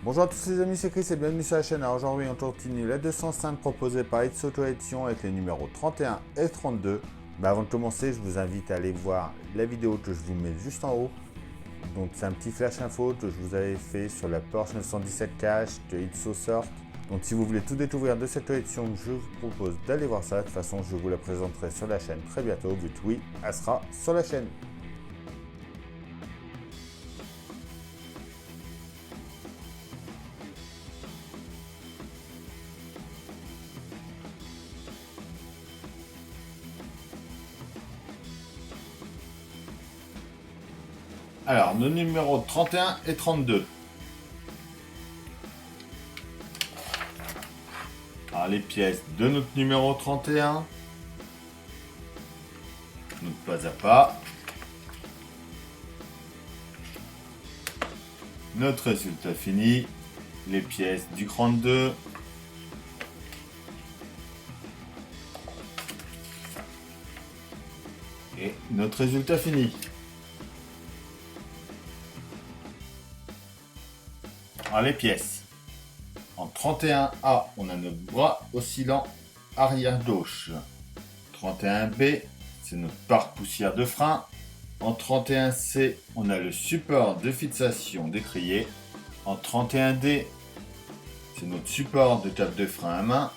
Bonjour à tous les amis, c'est Chris et bienvenue sur la chaîne. Alors aujourd'hui on continue la 205 proposée par It's Auto Edition avec les numéros 31 et 32. Avant de commencer, je vous invite à aller voir la vidéo que je vous mets juste en haut. Donc c'est un petit flash info que je vous avais fait sur la Porsche 917 Cash de It's Sort. Donc si vous voulez tout découvrir de cette collection, je vous propose d'aller voir ça. De toute façon, je vous la présenterai sur la chaîne très bientôt, vu que oui, elle sera sur la chaîne. Alors, nos numéros 31 et 32. Alors, les pièces de notre numéro 31. Notre pas à pas. Notre résultat fini. Les pièces du 32. Et notre résultat fini. Alors les pièces. En 31A, on a notre bras oscillant arrière gauche. 31B, c'est notre pare-poussière de frein. En 31C, on a le support de fixation d'étrier. En 31D, c'est notre support de table de frein à main.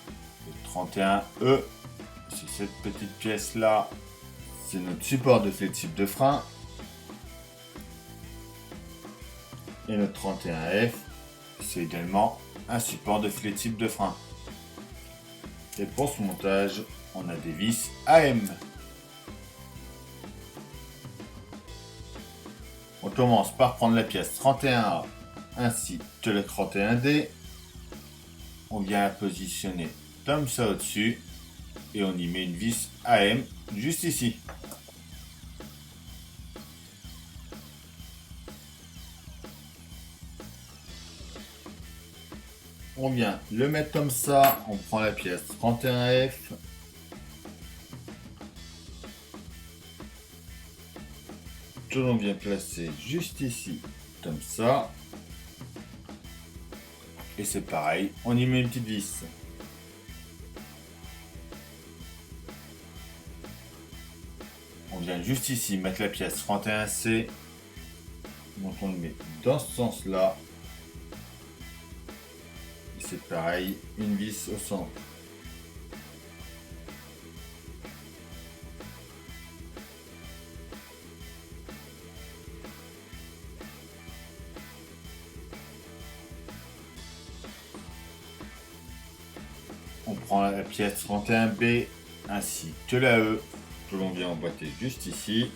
Le 31E, c'est cette petite pièce-là. C'est notre support de flexible de frein. Et notre 31F, c'est également un support de flexible de frein. Et pour ce montage, on a des vis AM. On commence par prendre la pièce 31A ainsi que le 31D. On vient la positionner comme ça au-dessus et on y met une vis AM juste ici. On vient le mettre comme ça, on prend la pièce 31F. Que l'on vient placer juste ici, comme ça. Et c'est pareil, on y met une petite vis. On vient juste ici mettre la pièce 31C. Donc on le met dans ce sens-là. Et c'est pareil, une vis au centre. On prend la pièce 31B ainsi que la E que l'on vient emboîter juste ici.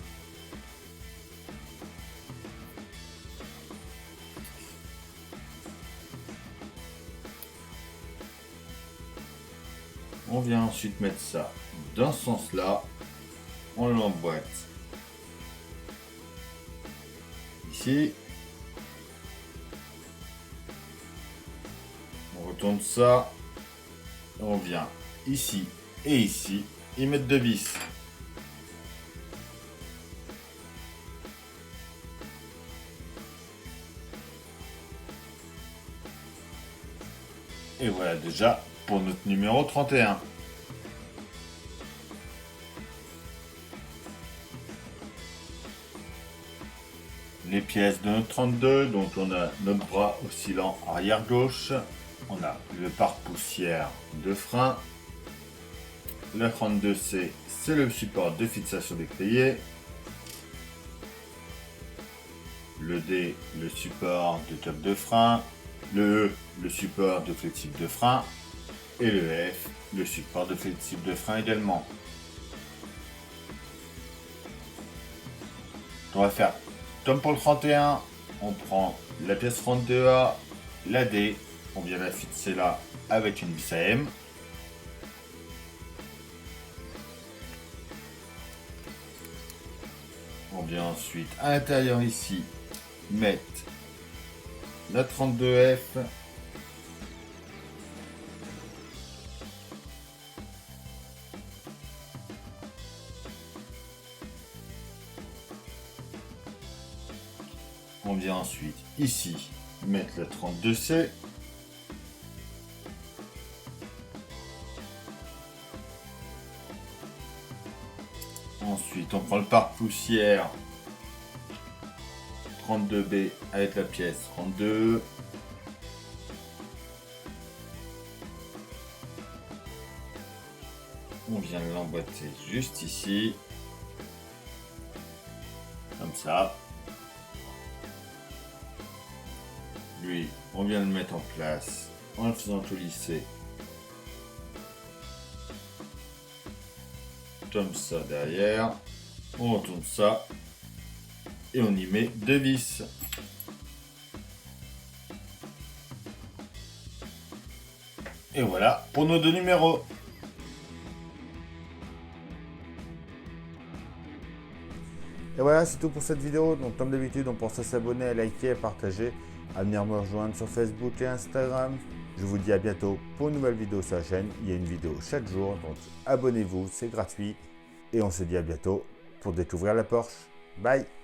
On vient ensuite mettre ça dans ce sens-là. On l'emboîte ici. On retourne ça. On vient ici et ici y mettre deux vis. Et voilà déjà pour notre numéro 31. Les pièces de notre 32, donc on a notre bras oscillant arrière gauche, on a le pare-poussière de frein, le 32C, c'est le support de fixation d'étrier, le D, le support de tube de frein, le E, le support de flexible de frein, et le F, le support de flexible de frein également. On va faire comme pour le 31, on prend la pièce 32A, la D, on vient la fixer là avec une vis AM. On vient ensuite à l'intérieur ici mettre la 32F. On vient ensuite ici mettre la 32C. Ensuite, on prend le pare-poussière 32B avec la pièce 32. On vient l'emboîter juste ici. Comme ça. Lui, on vient le mettre en place en le faisant tout lisser. Comme ça derrière. On retourne ça. Et on y met 2 vis. Et voilà pour nos 2 numéros. Et voilà, c'est tout pour cette vidéo. Donc comme d'habitude, on pense à s'abonner, à liker, à partager, à venir me rejoindre sur Facebook et Instagram. Je vous dis à bientôt pour une nouvelle vidéo sur la chaîne. Il y a une vidéo chaque jour, donc abonnez-vous, c'est gratuit. Et on se dit à bientôt pour découvrir la Porsche. Bye!